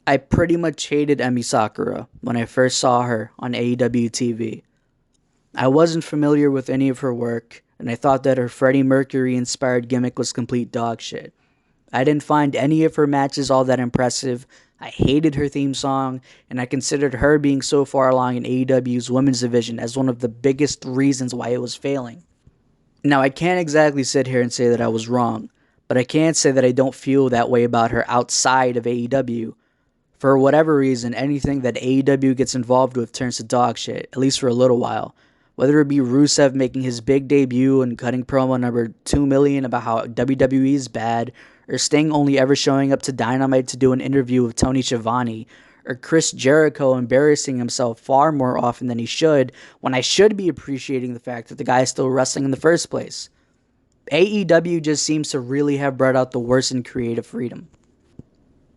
I pretty much hated Emi Sakura when I first saw her on AEW TV. I wasn't familiar with any of her work, and I thought that her Freddie Mercury inspired gimmick was complete dog shit. I didn't find any of her matches all that impressive. I hated her theme song, and I considered her being so far along in AEW's women's division as one of the biggest reasons why it was failing. Now, I can't exactly sit here and say that I was wrong, but I can say that I don't feel that way about her outside of AEW. For whatever reason, anything that AEW gets involved with turns to dog shit, at least for a little while. Whether it be Rusev making his big debut and cutting promo number 2 million about how WWE is bad, or Sting only ever showing up to Dynamite to do an interview with Tony Schiavone, or Chris Jericho embarrassing himself far more often than he should, when I should be appreciating the fact that the guy is still wrestling in the first place. AEW just seems to really have brought out the worst in creative freedom.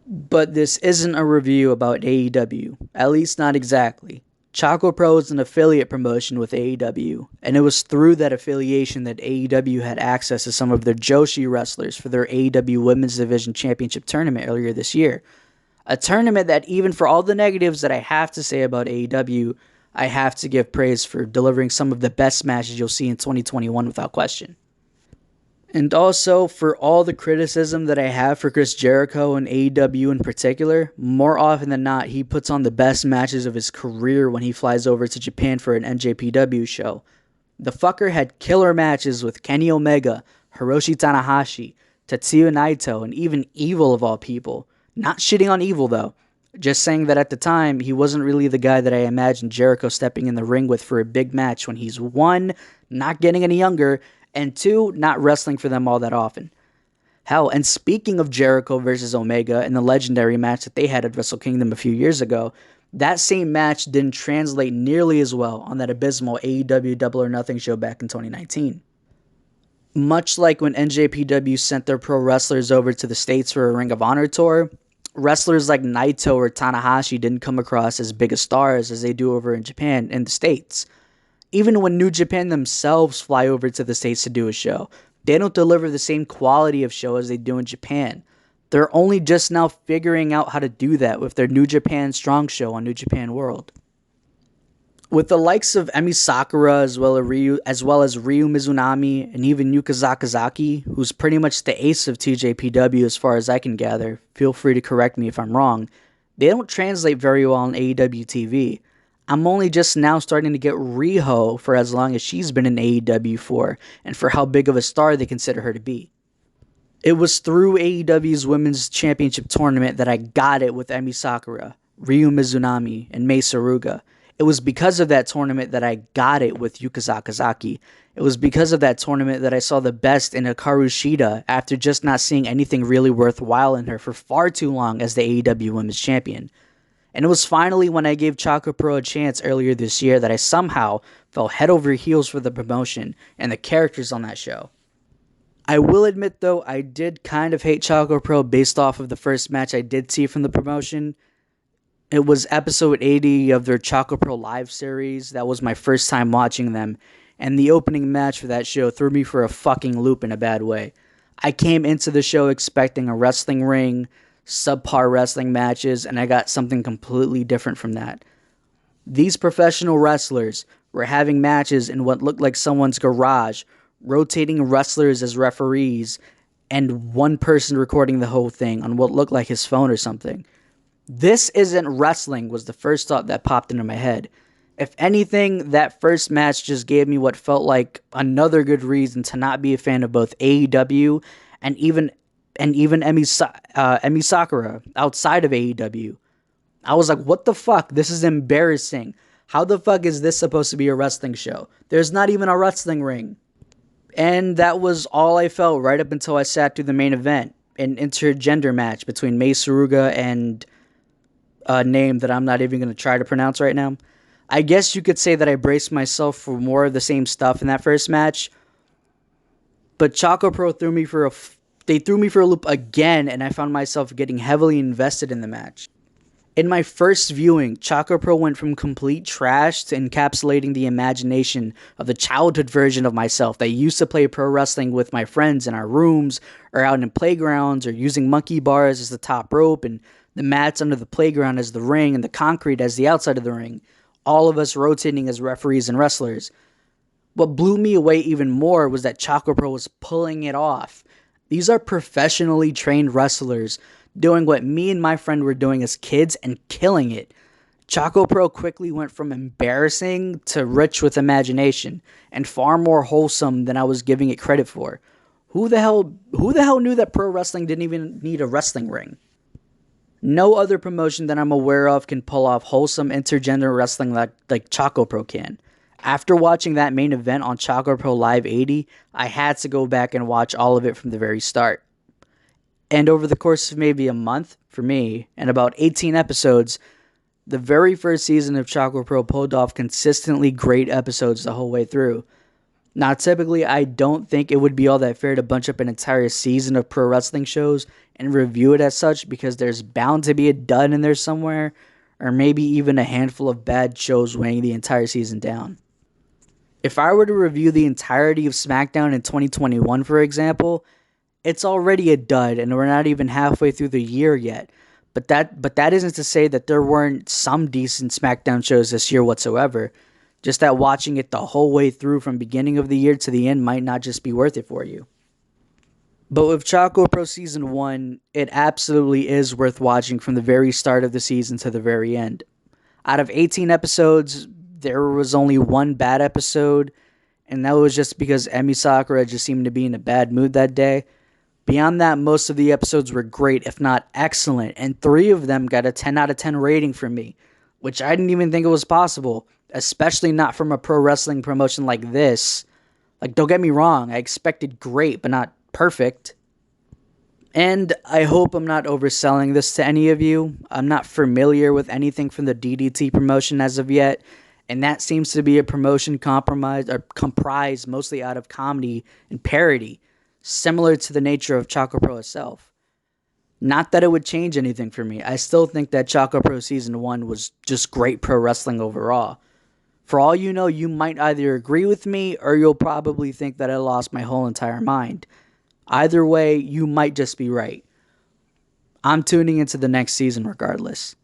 But this isn't a review about AEW, at least not exactly. ChocoPro is an affiliate promotion with AEW, and it was through that affiliation that AEW had access to some of their Joshi wrestlers for their AEW Women's Division Championship tournament earlier this year. A tournament that, even for all the negatives that I have to say about AEW, I have to give praise for delivering some of the best matches you'll see in 2021 without question. And also, for all the criticism that I have for Chris Jericho and AEW in particular, more often than not, he puts on the best matches of his career when he flies over to Japan for an NJPW show. The fucker had killer matches with Kenny Omega, Hiroshi Tanahashi, Tetsuya Naito, and even Evil of all people. Not shitting on Evil though. Just saying that at the time, he wasn't really the guy that I imagined Jericho stepping in the ring with for a big match when he's one, not getting any younger, and two, not wrestling for them all that often. Hell, and speaking of Jericho versus Omega and the legendary match that they had at Wrestle Kingdom a few years ago, that same match didn't translate nearly as well on that abysmal AEW Double or Nothing show back in 2019. Much like when NJPW sent their pro wrestlers over to the States for a Ring of Honor tour, wrestlers like Naito or Tanahashi didn't come across as big of stars as they do over in Japan and the States. Even when New Japan themselves fly over to the States to do a show, they don't deliver the same quality of show as they do in Japan. They're only just now figuring out how to do that with their New Japan Strong show on New Japan World. With the likes of Emi Sakura as well as Ryu Mizunami and even Yuka Sakazaki, who's pretty much the ace of TJPW as far as I can gather, feel free to correct me if I'm wrong, they don't translate very well on AEW TV. I'm only just now starting to get Riho for as long as she's been in AEW for, and for how big of a star they consider her to be. It was through AEW's Women's Championship tournament that I got it with Emi Sakura, Ryu Mizunami, and Mei Saruga. It was because of that tournament that I got it with Yuka Sakazaki. It was because of that tournament that I saw the best in Hikaru Shida after just not seeing anything really worthwhile in her for far too long as the AEW Women's Champion. And it was finally when I gave ChocoPro a chance earlier this year that I somehow fell head over heels for the promotion and the characters on that show. I will admit though, I did kind of hate ChocoPro based off of the first match I did see from the promotion. It was episode 80 of their ChocoProLIVE series. That was my first time watching them, and the opening match for that show threw me for a fucking loop in a bad way. I came into the show expecting a wrestling ring, subpar wrestling matches, and I got something completely different from that. These professional wrestlers were having matches in what looked like someone's garage, rotating wrestlers as referees, and one person recording the whole thing on what looked like his phone or something. This isn't wrestling was the first thought that popped into my head. If anything, that first match just gave me what felt like another good reason to not be a fan of both AEW and even Emi Sakura outside of AEW. I was like, what the fuck? This is embarrassing. How the fuck is this supposed to be a wrestling show? There's not even a wrestling ring. And that was all I felt right up until I sat through the main event, an intergender match between Mei Suruga and a name that I'm not even going to try to pronounce right now. I guess you could say that I braced myself for more of the same stuff in that first match. But ChocoPro threw me for a loop again, and I found myself getting heavily invested in the match. In my first viewing, ChocoPro went from complete trash to encapsulating the imagination of the childhood version of myself that used to play pro wrestling with my friends in our rooms, or out in playgrounds, or using monkey bars as the top rope, and The mats under the playground as the ring and the concrete as the outside of the ring. All of us rotating as referees and wrestlers. What blew me away even more was that ChocoPro was pulling it off. These are professionally trained wrestlers doing what me and my friend were doing as kids and killing it. ChocoPro quickly went from embarrassing to rich with imagination and far more wholesome than I was giving it credit for. Who the hell knew that pro wrestling didn't even need a wrestling ring? No other promotion that I'm aware of can pull off wholesome intergender wrestling like ChocoPro can. After watching that main event on ChocoProLIVE 80, I had to go back and watch all of it from the very start. And over the course of maybe a month, for me, and about 18 episodes, the very first season of ChocoPro pulled off consistently great episodes the whole way through. Now, typically, I don't think it would be all that fair to bunch up an entire season of pro wrestling shows and review it as such, because there's bound to be a dud in there somewhere, or maybe even a handful of bad shows weighing the entire season down. If I were to review the entirety of SmackDown in 2021, for example, it's already a dud, and we're not even halfway through the year yet. But that isn't to say that there weren't some decent SmackDown shows this year whatsoever. Just that watching it the whole way through from beginning of the year to the end might not just be worth it for you. But with ChocoPro Season 1, it absolutely is worth watching from the very start of the season to the very end. Out of 18 episodes, there was only one bad episode, and that was just because Emi Sakura just seemed to be in a bad mood that day. Beyond that, most of the episodes were great, if not excellent, and 3 of them got a 10 out of 10 rating from me, which I didn't even think it was possible, especially not from a pro wrestling promotion like this. Like, don't get me wrong, I expected great, but not perfect. And I hope I'm not overselling this to any of you. I'm not familiar with anything from the DDT promotion as of yet, and that seems to be a promotion comprised mostly out of comedy and parody, similar to the nature of ChocoPro itself. Not that it would change anything for me. I still think that ChocoPro Season 1 was just great pro wrestling overall. For all you know, you might either agree with me or you'll probably think that I lost my whole entire mind. Either way, you might just be right. I'm tuning into the next season regardless.